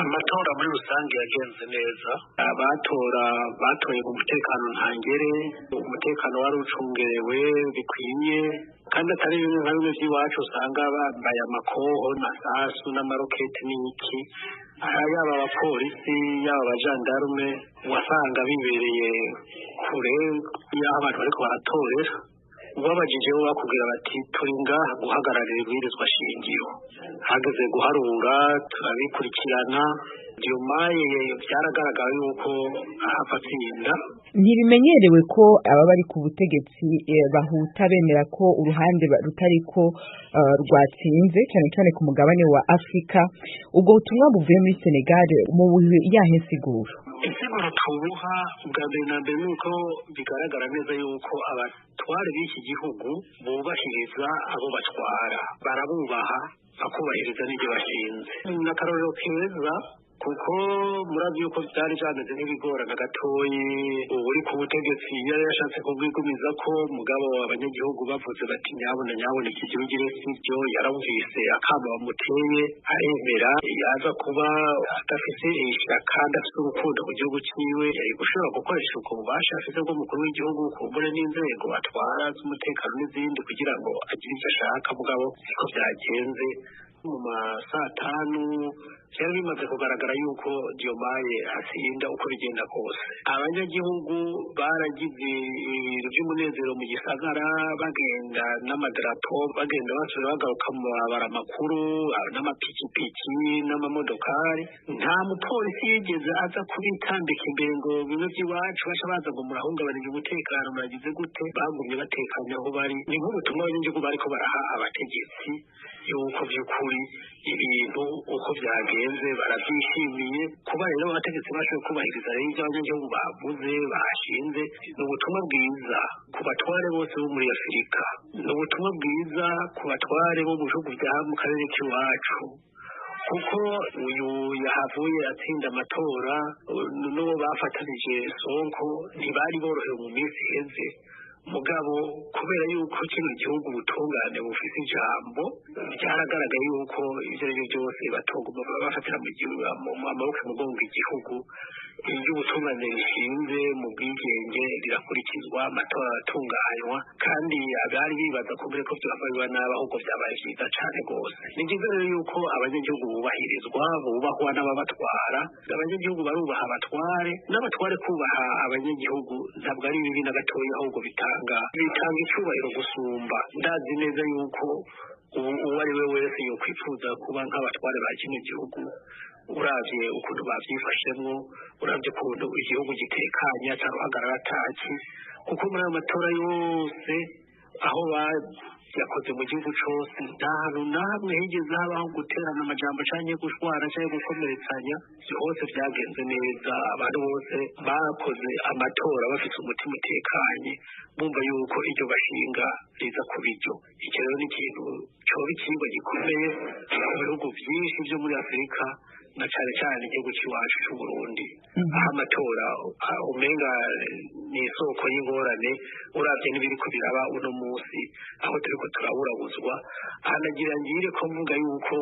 amatora muri rusange yagenze neza, abatora batoye mu mutekano ntangere, umutekano wari ucungerewe bikwiye, kandi atari bimwe nka bimwe by'iwacu usanga bambaye amakoho n'amasasu n'amaroketi n'iki. Yaba abapolisi yaba abajandarume wasanga bibereye kure y'aho abantu bariko baratorera. Ubabajije bo bakubwira bati turi ngaha guhagararira ibwirizwa shingiro, hageze guharura turabikurikirana. Diomaye byaragaragaye yuko afatsinda. Ntibimenyerewe ko aba bari ku butegetsi bahuta bemera ko uruhande rutariko rwatsinze cyane cyane ku mugabane wa Afrika. Ubwo butumwa buvuye muri Senegal mu yahe siguro? Isiguro tubuha bwa mbere na mbere nuko bigaragara neza yuko abatware b'iki gihugu bubahiriza abo batwara, barabubaha bakubahiriza n'ibyo bashinze. N'akarorero keza kuko murazi yuko byari byameze nk'ibigorana gatoyi, uri ku butegetsi yari yashatse kubwigumiza ko mugabo abanyagihugu bavuze bati nyabona iki gihugu sibyo, yaramvise akamba bamuteye aremera, yaza kuba adafite ishyaka adafite urukundo mu gihugu cyiwe, yari gushobora gukoresha ubwo bubasha afite bw'umukuru w'igihugu kumbure n'inzego atwara z'umutekano n'izindi kugira ngo agire icyo ashaka, mugabo siko byagenze. Mu masaa 5 byari bimaze kugaragara yuko Diomaye atsinda uko bigenda kose. Abanyagihugu baragize ibintu by'umunezero mu gisagara, bagenda n'amadarapo, bagenda basubira bagaruka mu mabara makuru n'amapikipiki n'amamodokari. Nta mupolisi yigeze aza kubitambika imbere ngo bimwe by'iwacu basha baza ngo murahungabanije umutekano muragize gute, bagumye batekanye aho bari. Ni nk'ubutumwa abanyagihugu bariko baraha abategetsi yuko by'ukuri ibintu uko byagenze barabyishimiye. Kuba rero abategetsi bashoboye kubahiriza rero ibyo abanyagihugu bavuze bashinze, ni ubutumwa bwiza ku batware bose bo muri Afurika, ni ubutumwa bwiza ku batware bo mu bihugu bya mu karere k'iwacu, kuko uyu yahavuye atsinda amatora n'uwo bafatanije Sonko ntibari borohewe mu minsi iheze. Mugabo kubera yuko kino gihugu ubutungane bufite ijambo, byaragaragaye yuko ibyo ari byo byose batoguma bafatira mu maboko mugongo igihugu. Iyo ubutungane rishinze mu bwigenge rirakurikizwa, amatora aratunganywa, kandi abari bibaza ko mbere ko byavanywa nabi ahubwo byabaye byiza cyane rwose. Ni byiza rero yuko abanyagihugu bubahirizwa, bubahwa n'ababatwara. Abanyagihugu barubaha abatware, n'abatware kubaha abanyagihugu ntabwo ari bibi na gatoya, ahubwo bitanga icyubahiro gusumba. Ndazi neza yuko uwo ari we wese yokwifuza kuba nk'abatware ba kino gihugu, uravye ukuntu bavyifashemwo, uravye ukuntu igihugu gitekanye ataruhagarara ataki. Kuko muri ayo matora yose aho yakoze mu gihugu cose, nta hantu na hamwe higeze habaho guterana amajambo canke gushwana canke gukomeretsanya. Hose vyagenze neza, abantu bose bakoze amatora bafite umutima utekanye, bumva yuko iryo bashinga riza ku biryo. Iki rero ni ikintu coba ikigo gikomeye mu bihugu vyinshi vyo muri Afurika, na cyane cyane igihugu cy'iwacu cy'u Burundi, aho amatora umenga ni isoko y'ingorane. Uravye n'ibiriko biraba uno munsi aho turiko turaburabuzwa, hanagira ngire ko mvuga yuko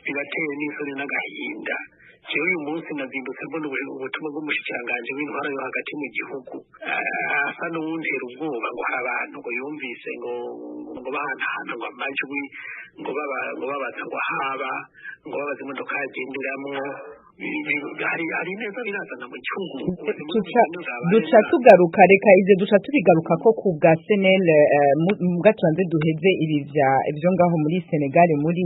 birateye n'isoni n'agahinda. Jewe uyu munsi nazindutse mbona ubutumwa bw'umushikiranganji w'intwara yo hagati mu gihugu asa n'uwuntera ubwoba ngo hari abantu ngo yumvise ngo bahanahana ngo amajwi ngo babaza ngo haba ngo babaza imodoka yagenderamwo. Hari neza birazana mu gihugu. Duca tugaruka, reka ivyo duca tubigaruka ko ku bwa Senel mugatanze duheze ibyo ngaho muri Senegal. Muri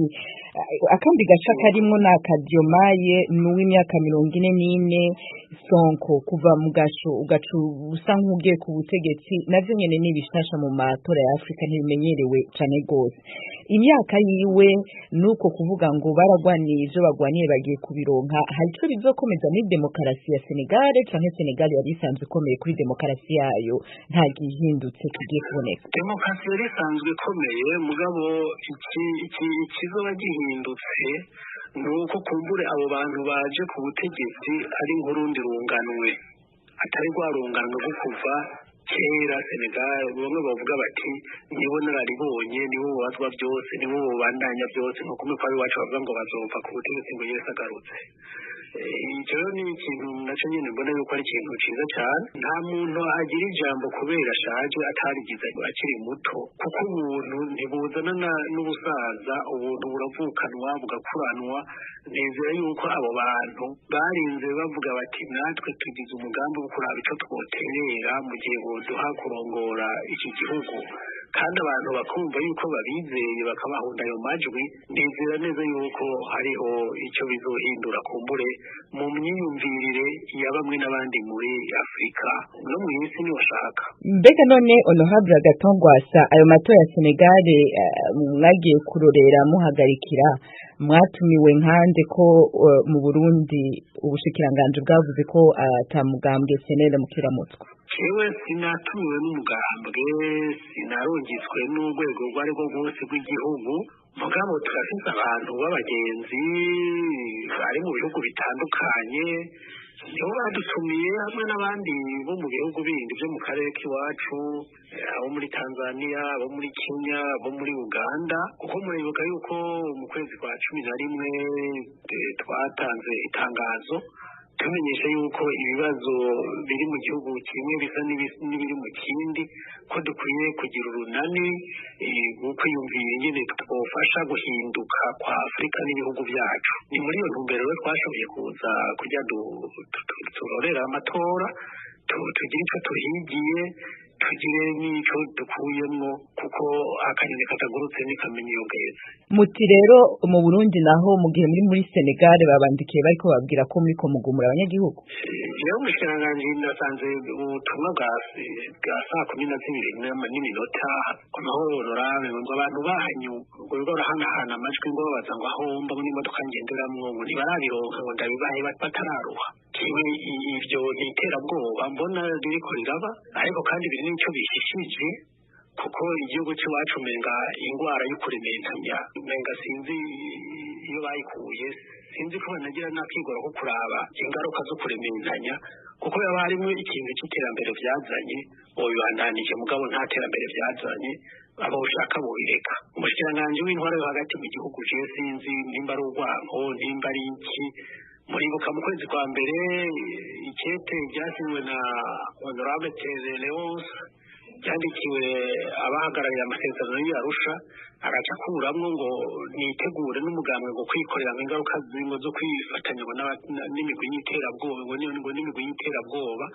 akambi gaca karimwo na Diomaye n'uw'imyaka 44, Sonko kuva mu gasho ugacu usa nk'ugiye ku butegetsi, navyo nyene n'ibishasha mu matora ya Afrika ntibimenyerewe cane gose. Imyaka yiwe nuko kuvuga ngo baragwaniye ivyo bagwaniye bagiye kubironka, hari ico bizokomeza muri demokarasi ya Senegal canke Senegal yari isanzwe ikomeye kuri demokarasi yayo nta gihindutse kigiye kuboneka? Demokarasi yari isanzwe ikomeye, mugabo ikizoba gihindutse nuko kumbure abo bantu baje ku butegetsi ari nk'urundi runganwe, atari rwa runganwe rwo kuva kera. Senegal bamwe bavuga bati nibo nararibonye, nibo bazwa byose, nibo bandanya byose, nko kumwe kwa iwacu bavuga ngo bazova ku butegetsi ngo Yesu agarutse. icyo ni ikintu nacyo nyine mbona yuko ari ikintu cyiza cyane. Nta muntu agira ijambo kubera ashaje atarigize akiri muto, kuko ubuntu ntibuzana n'ubusaza, ubuntu buravukanwa bugakuranwa. Nizera yuko abo bantu barinze bavuga bati natwe tugize umugambi wo kuraba icyo twoterera mu gihe boduha kurongora iki gihugu, kandi abantu bakumva yuko babizeye bakabahunda ayo majwi. Nizera neza yuko hariho icyo bizohindura kumbure mu myiyumvirire ya bamwe n'abandi muri Afurika no mu isi niwashaka. Mbega none Honorable Agathon Rwasa, ayo matora ya Senegal mwagiye kurorera muhagarikira, mwatumiwe nkande ko mu Burundi ubushikiranganje bwavuze ko atamugambwe CNL mukiramutswa? Jewe sinatumiwe n'umugambwe, sinarungitswe n'urwego rwari rwo rwose rw'igihugu, mugabo turafise abantu b'abagenzi bari mu bihugu bitandukanye nibo badutumiye, hamwe n'abandi bo mu bihugu bindi byo mu karere k'iwacu, abo muri Tanzania, abo muri Kenya, abo muri Uganda. Kuko muribuka yuko mu kwezi kwa 11 twatanze itangazo tumenyesha yuko ibibazo biri mu gihugu kimwe bisa n'ibiri mu kindi, ko dukwiye kugira urunani kwiyumvira ingene twofasha guhinduka kwa Afurika n'ibihugu byacu. Ni muri iyo ntumbero rero twashoboye kuza kujya turorera amatora, tugire icyo tuhigiye, tugire n'icyo dukuyemo, kuko akanyoni katagurutse ntikamenya iyo bweze. Muti rero mu Burundi naho mu gihe muri Senegal babandikiye bariko babwira ko muri ko mugumura abanyagihugu? Jewe umushikiranganje nasanze ubutumwa bwa 12:02 n'iminota amahoro Honorable ngo abantu banyu ngo barahana amajwi ngo babaza ngo aho mba muri modoka ngenderamwo ngo ntibarabironka ngo ndabibaye batararuha. Kiwe ivyo niterabwoba mbona ririko riraba, ariko kandi biri n'icyo bishishije, kuko igihugu cy'iwacu menga ingwara y'ukurementanya menga sinzi iyo bayikuye, sinzi ko banagira nakigora ko kuraba ingaruka zo kurementanya, kuko yaba harimo ikintu cy'iterambere byazanye bibandanije, mugabo nta terambere byazanye, abo ushaka boyireka. Umushikiranganje w'intwaro yo hagati mu gihugu je sinzi nimba ari urwanko nimba ari iki. Muribuka mu kwezi kwa mbere ikete ryasinywe na Honorable Leonce yandikiwe abahagarariye amasezerano y'Arusha, araca kuramwo ngo nitegure n'umugambwe ngo kwikorera ingaruka z'ingo zo kwifatanya n'imigwi y'iterabwoba, ngo n'imigwi y'iterabwoba.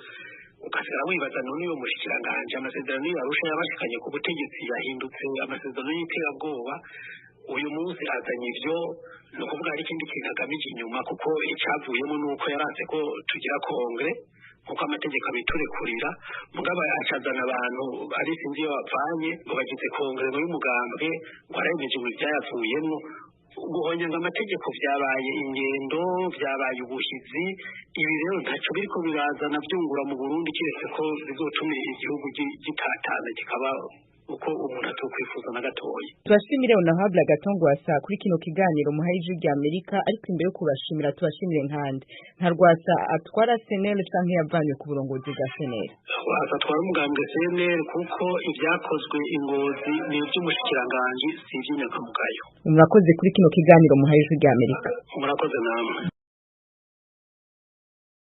Ukasigara wibaza none uyo mushikiranganje amasezerano y'Arusha yabashikanye ku butegetsi yahindutse amasezerano y'iterabwoba, uyu munsi azanye ivyo, no kuvuga ari ikindi kintu agamije inyuma, kuko icavuyemo nuko yaranze ko tugira kongre kuko amategeko abiturekurira, mugabo yacazana abantu ari sinzi iyo bapfanye ngo bagize kongre ngo y'umugambwe ngo arayemeje ngo ivyayavuyemo. Guhonyanga amategeko vyabaye ingendo, vyabaye ubuhizi. Ibi rero ntaco biriko birazana vyungura mu Burundi, kiretse ko bizotuma igihugu gitatana kikaba uko umuntu atokwifuza na gatoya. Turashimire Honorable Agathon Rwasa kuri kino kiganiro muhaye ijwi rya Amerika, ariko imbere yo kubashimira tubashimire nkande nka Rwasa atwara CNL canke yavanywe ku burongozi bwa CNL? Rwasa atwara umugambwe CNL kuko ivyakozwe ingozi ni ivy'umushikiranganje, si ivy'inyankamugayo. Murakoze kuri kino kiganiro muhaye ijwi rya Amerika. Murakoze namwe.